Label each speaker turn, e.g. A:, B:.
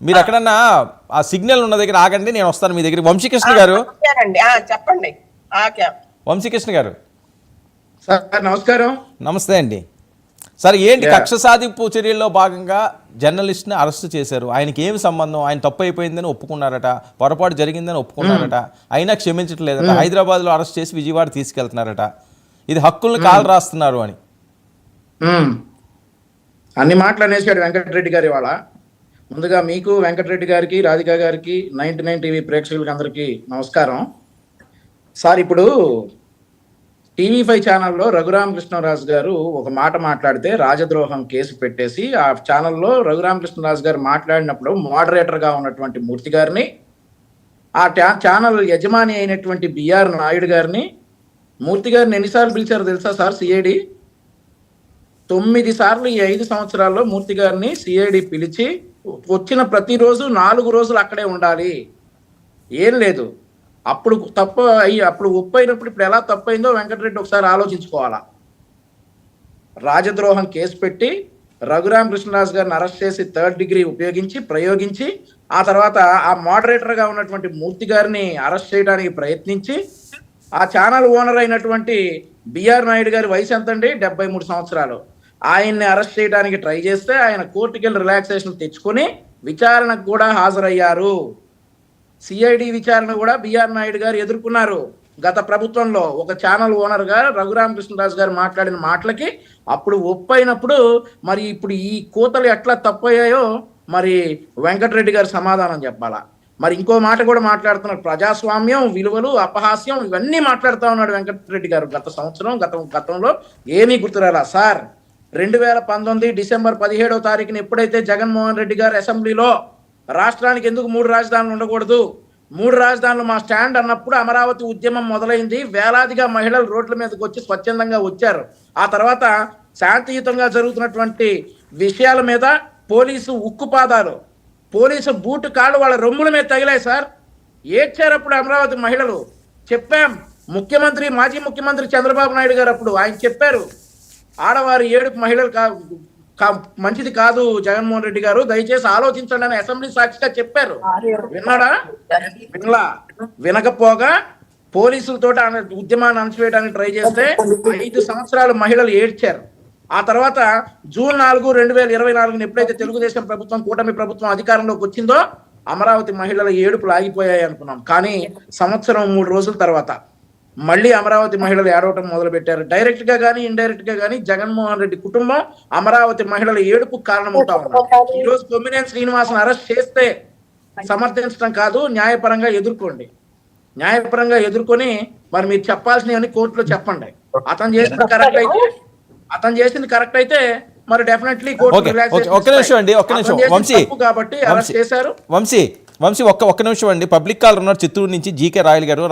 A: మీరు ఎక్కడన్నా ఆ సిగ్నల్ ఉన్న దగ్గర ఆగండి, నేను వస్తాను మీ దగ్గర. వంశీకృష్ణ గారు
B: చెప్పండి.
A: వంశీకృష్ణ గారు
C: సార్ నమస్కారం.
A: నమస్తే అండి. సార్ ఏంటి కక్ష సాధింపు చర్యల్లో భాగంగా జర్నలిస్ట్ని అరెస్ట్ చేశారు? ఆయనకి ఏమి సంబంధం? ఆయన తప్పు అయిపోయిందని ఒప్పుకున్నారట, పొరపాటు జరిగిందని ఒప్పుకున్నారట, అయినా క్షమించట్లేదట. హైదరాబాద్లో అరెస్ట్ చేసి విజయవాడ తీసుకెళ్తున్నారట. ఇది హక్కుల్ని కాలు రాస్తున్నారు అని
C: అన్ని మాటలు అనేసాడు వెంకటరెడ్డి గారు ఇవాళ. ముందుగా మీకు, వెంకటరెడ్డి గారికి, రాధిక గారికి, 99 టీవీ ప్రేక్షకులకి అందరికీ నమస్కారం. సార్ ఇప్పుడు TV5 ఛానల్లో రఘురామకృష్ణరాజు గారు ఒక మాట మాట్లాడితే రాజద్రోహం కేసు పెట్టేసి ఆ ఛానల్లో రఘురామకృష్ణరాజు గారు మాట్లాడినప్పుడు మోడరేటర్గా ఉన్నటువంటి మూర్తి గారిని, ఆ ఛానల్ యజమాని అయినటువంటి బిఆర్ నాయుడు గారిని, మూర్తి గారిని ఎన్నిసార్లు పిలిచారో తెలుసా సార్ సిఐడి? 9 సార్లు ఈ 5 సంవత్సరాల్లో మూర్తి గారిని సిఐడి పిలిచి వచ్చిన ప్రతిరోజు 4 రోజులు అక్కడే ఉండాలి. ఏం లేదు, అప్పుడు తప్పు అయ్యి అప్పుడు ఉప్పు అయినప్పుడు ఇప్పుడు ఎలా తప్పు అయిందో వెంకటరెడ్డి ఒకసారి ఆలోచించుకోవాలా. రాజద్రోహం కేసు పెట్టి రఘురామకృష్ణరాజు గారిని అరెస్ట్ చేసి 3rd డిగ్రీ ప్రయోగించి ఆ తర్వాత ఆ మోడరేటర్గా ఉన్నటువంటి మూర్తి గారిని అరెస్ట్ చేయడానికి ప్రయత్నించి ఆ ఛానల్ ఓనర్ అయినటువంటి బిఆర్ నాయుడు గారి వయసు ఎంతండి? 73 సంవత్సరాలు. ఆయన్ని అరెస్ట్ చేయడానికి ట్రై చేస్తే ఆయన కోర్టుకి వెళ్ళి రిలాక్సేషన్ తెచ్చుకొని విచారణకు కూడా హాజరయ్యారు. సిఐడి విచారణ కూడా బిఆర్ నాయుడు గారు ఎదుర్కొన్నారు. గత ప్రభుత్వంలో ఒక ఛానల్ ఓనర్ గారు రఘురామకృష్ణరాజు గారు మాట్లాడిన మాటలకి అప్పుడు ఒప్పైనప్పుడు మరి ఇప్పుడు ఈ కోతలు ఎట్లా తప్పయ్యాయో మరి వెంకటరెడ్డి గారు సమాధానం చెప్పాలా. మరి ఇంకో మాట కూడా మాట్లాడుతున్నారు, ప్రజాస్వామ్యం విలువలు, అపహాస్యం, ఇవన్నీ మాట్లాడుతూ ఉన్నాడు వెంకటరెడ్డి గారు. గతంలో ఏమీ గుర్తురాలా సార్. 2019 డిసెంబర్ 17వ తారీఖున ఎప్పుడైతే జగన్మోహన్ రెడ్డి గారు అసెంబ్లీలో రాష్ట్రానికి ఎందుకు 3 రాజధానులు ఉండకూడదు, 3 రాజధానులు మా స్టాండ్ అన్నప్పుడు అమరావతి ఉద్యమం మొదలైంది. వేలాదిగా మహిళలు రోడ్ల మీదకి వచ్చి స్వచ్ఛందంగా వచ్చారు. ఆ తర్వాత శాంతియుతంగా జరుగుతున్నటువంటి విషయాల మీద పోలీసు ఉక్కుపాదాలు, పోలీసు బూటు కాళ్ళు వాళ్ళ రొమ్ముల మీద తగిలాయి సార్. ఏడ్చారు అప్పుడు అమరావతి మహిళలు. చెప్పాం, మాజీ ముఖ్యమంత్రి చంద్రబాబు నాయుడు గారు అప్పుడు ఆయన చెప్పారు, ఆడవారి ఏడుపు మహిళలు మంచిది కాదు జగన్మోహన్ రెడ్డి గారు, దయచేసి ఆలోచించండి అని అసెంబ్లీ సాక్షిగా చెప్పారు. విన్నాడా? వినకపోగా పోలీసులతో ఉద్యమాన్ని అణచివేయడానికి ట్రై చేస్తే 5 సంవత్సరాలు మహిళలు ఏడ్చారు. ఆ తర్వాత జూన్ 4, 2024 ఎప్పుడైతే తెలుగుదేశం ప్రభుత్వం, కూటమి ప్రభుత్వం అధికారంలోకి వచ్చిందో అమరావతి మహిళల ఏడుపులు ఆగిపోయాయి అనుకున్నాం. కానీ సంవత్సరం 3 రోజుల తర్వాత మళ్ళీ అమరావతి మహిళలు ఏడవటం మొదలు పెట్టారు. డైరెక్ట్ గా కానీ ఇండైరెక్ట్ గా కానీ జగన్మోహన్ రెడ్డి కుటుంబం అమరావతి మహిళల ఏడుపుకు కారణమవుతా ఉన్నారు. ఈ రోజు కొమ్మినేని శ్రీనివాసన్ అరెస్ట్ చేస్తే సమర్థించడం కాదు, న్యాయపరంగా ఎదుర్కోండి. న్యాయపరంగా ఎదుర్కొని మరి మీరు చెప్పాల్సినవన్నీ కోర్టులో చెప్పండి. అతను చేసింది కరెక్ట్ అయితే మరి డెఫినెట్లీ కోర్టు రిలాక్సేషన్.
A: ఒక్క నిమిషం అండి, ఒక్క నిమిషం వంశీ,
C: కాబట్టి అరెస్ట్ చేశారు.
A: వంశీ ఒక్క నిమిషం అండి. పబ్లిక్ కాలర్ ఉన్నారు చిత్తూరు నుంచి, జీకే రాయల్ గారు.